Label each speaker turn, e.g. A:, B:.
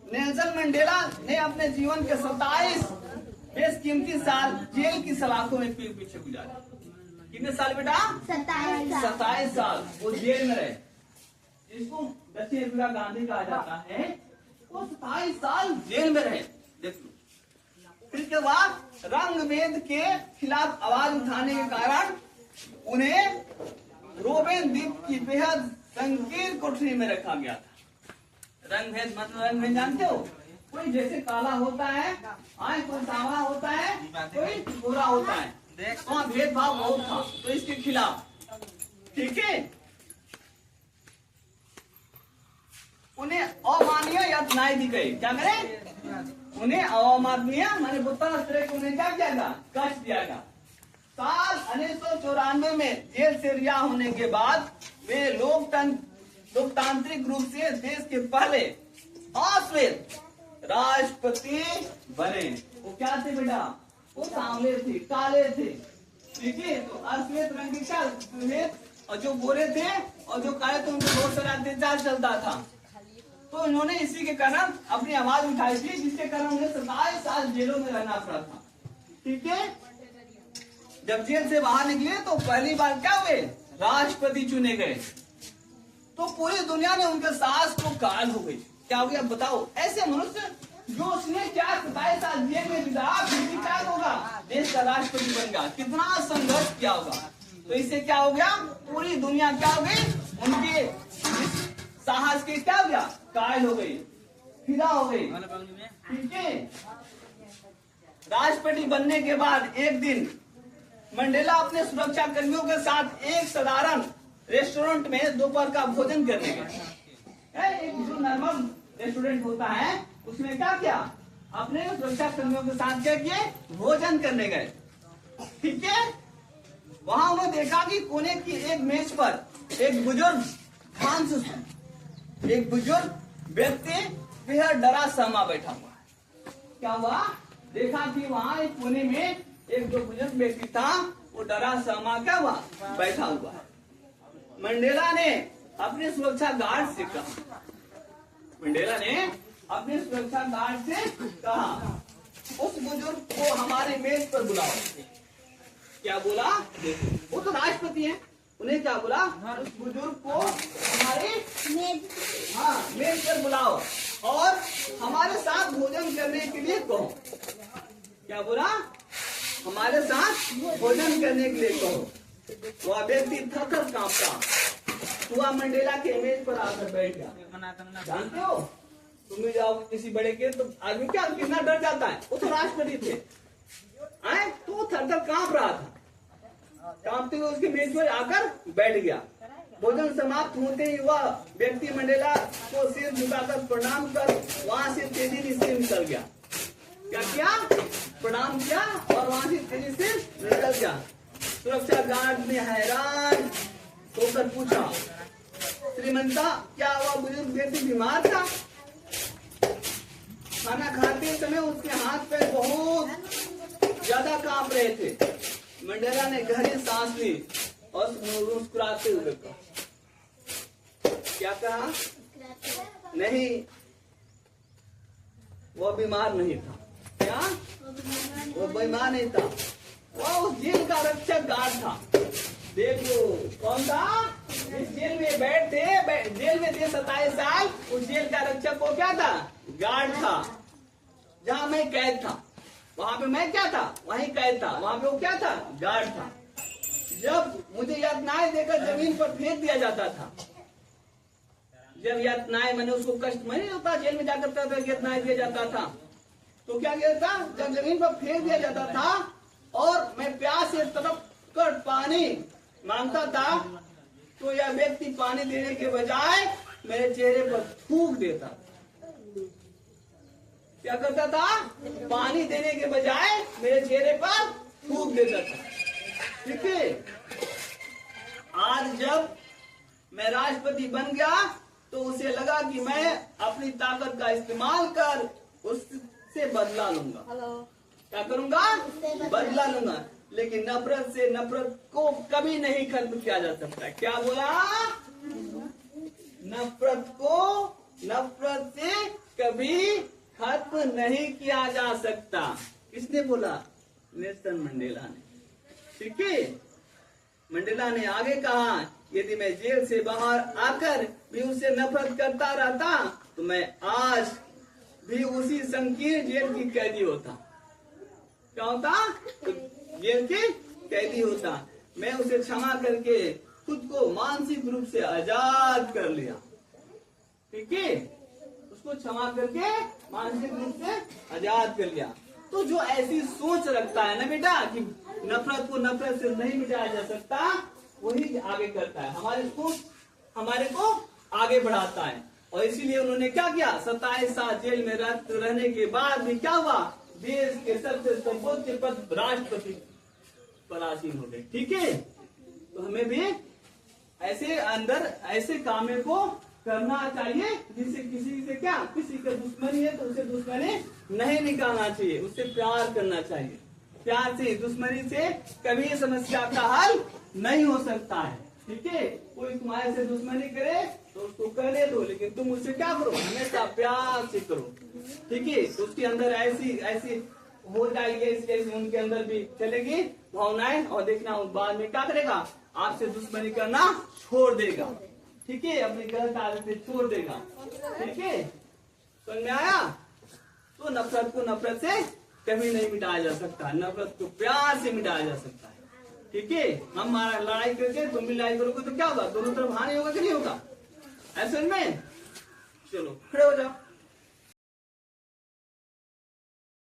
A: Nelson Mandela ने अपने जीवन के 27 बेशकीमती साल जेल की सलाखों में पीछे गुजारे। कितने साल बेटा? 27 साल वो जेल में रहे, जिसको दक्षिण अफ्रीका गांधी कहा जाता है। वो 27 साल जेल में रहे। देखो, फिर के बाद रंग भेद के खिलाफ आवाज उठाने के कारण उन्हें रोबेन द्वीप की बेहद संकीर्ण कोठरी में रखा गया था। रंग भेद मतलब रंग भेद जानते हो? कोई जैसे काला होता है, कोई सांवला होता है, कोई गोरा होता है। वहाँ भेदभाव बहुत था, तो इसके खिलाफ, ठीक है, उन्हें अमानवीय यातनाएं दी गई। क्या करें? उन्हें अमानवीय माने बुतला तरह को उन्हें क्या किया गया? कष्ट दिया गया। साल 1994 में जेल से रिहा होने के बाद वे लोकतांत्रिक रूप से देश के पहले अश्वेत राष्ट्रपति बने। वो क्या थे बेटा? वो सांवले थे, काले थे, ठीक है। तो अश्वेत रंग के क्या श्वेत, और जो गोरे थे और जो काले थे उनको बहुत सारा अत्याचार चलता था। तो इन्होंने इसी के कारण अपनी आवाज उठाई थी, जिसके कारण उन्हें 27 साल जेलों में रहना पड़ा था, ठीक है। जब जेल से बाहर निकले तो पहली बार क्या हुए? राष्ट्रपति चुने गए। तो पूरी दुनिया ने उनके साहस को कायल हो गई। क्या हो गया बताओ? ऐसे मनुष्य जो उसने क्या 27 साल जेल में बिताया, फिर भी क्या होगा? देश का राष्ट्रपति बन गया। कितना संघर्ष किया होगा। तो इससे क्या हो गया? पूरी दुनिया क्या हो गई? उनके साहस के क्या हो गया? कायल हो गई, फिदा हो गई, ठीक है। राष्ट्रपति बनने के बाद एक दिन मंडेला अपने सुरक्षा कर्मियों के साथ एक साधारण रेस्टोरेंट में दोपहर का भोजन करने गए। एक जो नॉर्मल रेस्टोरेंट होता है उसमें क्या किया? अपने सुरक्षा कर्मियों के साथ क्या किए? भोजन करने गए, ठीक है। वहां उन्होंने देखा कि कोने की एक मेज पर एक बुजुर्ग ध्यान से सुन, एक बुजुर्ग व्यक्ति बेहद डरा सहमा बैठा हुआ है। क्या हुआ? देखा कि वहां एक कोने में एक जो बुजुर्ग व्यक्ति था वो डरा सहमा क्या हुआ? बैठा हुआ है। मंडेला ने अपने सुरक्षा गार्ड से कहा, मंडेला ने अपने सुरक्षा गार्ड से कहा, उस बुजुर्ग को हमारे मेज पर बुलाओ। क्या बोला? वो तो राष्ट्रपति हैं, उन्हें क्या बोला? उस बुजुर्ग को हमारे मेज पर बुलाओ और हमारे साथ भोजन करने के लिए कहो। क्या बोला? हमारे साथ भोजन करने के लिए कहो। वह व्यक्ति थर-थर कांपता हुआ मंडेला के मेज पर आकर बैठ गया। जानते हो, तुम भी जाओ किसी बड़े के तो आदमी क्या कितना डर जाता है। वो तो राष्ट्रपति थे, तो वो थर-थर कांप रहा था। कांपते हुए उसके मेज पर आकर बैठ गया। भोजन समाप्त होते ही वह व्यक्ति मंडेला को सिर झुकाकर प्रणाम कर वहां से तेजी से निकल गया। क्या किया? प्रणाम किया और वहां से तेजी से निकल गया। सुरक्षा गार्ड ने हैरान होकर पूछा, श्रीमंता, क्या वह बुजुर्ग व्यक्ति बीमार था? खाना खाते समय उसके हाथ पैर बहुत ज्यादा कांप रहे थे। मंडेला ने गहरी सांस ली और मुस्कुराते हुए कहा, क्या कहा? नहीं, वो बीमार नहीं था। क्या? वो बीमार नहीं था, वो उस जेल का रक्षक गार्ड था। देखो कौन था? इस जेल में बैठे, जेल में थे 27 साल। उस जेल का रक्षक को क्या था? गार्ड था। जहाँ मैं कैद था वहां पे मैं क्या था? वहीं कैद था। वहां पे वो क्या था? गार्ड था। जब मुझे यातनाएं देकर जमीन पर फेंक दिया जाता था, जब यातनाएं मैंने उसको कष्ट में नहीं होता, जेल में जाकर यातनाएं दिया जाता था, तो क्या किया था? जब जमीन पर फेंक दिया जाता था और मैं प्यास से तड़प कर पानी मांगता था, तो यह व्यक्ति पानी देने के बजाय मेरे चेहरे पर थूक देता। क्या करता था? पानी देने के बजाय मेरे चेहरे पर थूक देता था, ठीक है। आज जब मैं राष्ट्रपति बन गया तो उसे लगा कि मैं अपनी ताकत का इस्तेमाल कर उससे बदला लूंगा। क्या करूंगा? बदला लूंगा। लेकिन नफरत से नफरत को कभी नहीं खत्म किया जा सकता। क्या बोला? नफरत को नफरत से कभी खत्म नहीं किया जा सकता। किसने बोला? नेल्सन मंडेला ने। ठीक है, मंडेला ने आगे कहा, यदि मैं जेल से बाहर आकर भी उससे नफरत करता रहता तो मैं आज भी उसी संकीर्ण जेल की कैदी होता। क्या होता? तो जेल की कैदी होता। मैं उसे क्षमा करके खुद को मानसिक रूप से आजाद कर लिया। ठीक है, उसको क्षमा करके मानसिक रूप से आजाद कर लिया। तो जो ऐसी सोच रखता है ना बेटा कि नफरत को नफरत से नहीं मिटाया जा सकता, वही आगे करता है, हमारे सोच हमारे को आगे बढ़ाता है। और इसीलिए उन्होंने क्या किया, 27 साल जेल में रहने के बाद भी क्या हुआ, देश के सबसे सर्वोच्च पद राष्ट्रपति पर आसीन हो गए। ठीक है, तो हमें भी ऐसे अंदर ऐसे कामों को करना चाहिए जिससे किसी से क्या, किसी का दुश्मनी है तो उसे दुश्मनी नहीं निकालना चाहिए, उससे प्यार करना चाहिए। प्यार से, दुश्मनी से कभी समस्या का हल नहीं हो सकता है। ठीक है, कोई तुम्हारे से दुश्मनी करे तो उसको करने दो, लेकिन तुम उससे क्या करो, हमेशा प्यार से करो। ठीक है, तो उसके अंदर ऐसी ऐसी हो जाएगी, ऐसी उनके अंदर भी चलेगी भावनाएं, और देखना बाद में क्या करेगा, आपसे दुश्मनी करना छोड़ देगा। ठीक है, अपनी गलत आदतें छोड़ देगा। ठीक है, समझ में आया? तो नफरत को नफरत से कभी नहीं मिटाया जा सकता, नफरत को प्यार से मिटाया जा सकता है। ठीक है, हम लड़ाई करके तुम भी लड़ाई करोगे तो क्या होगा, दोनों तरफ हानि होगा कि नहीं होगा? ऐसे में चलो खड़े हो जाओ।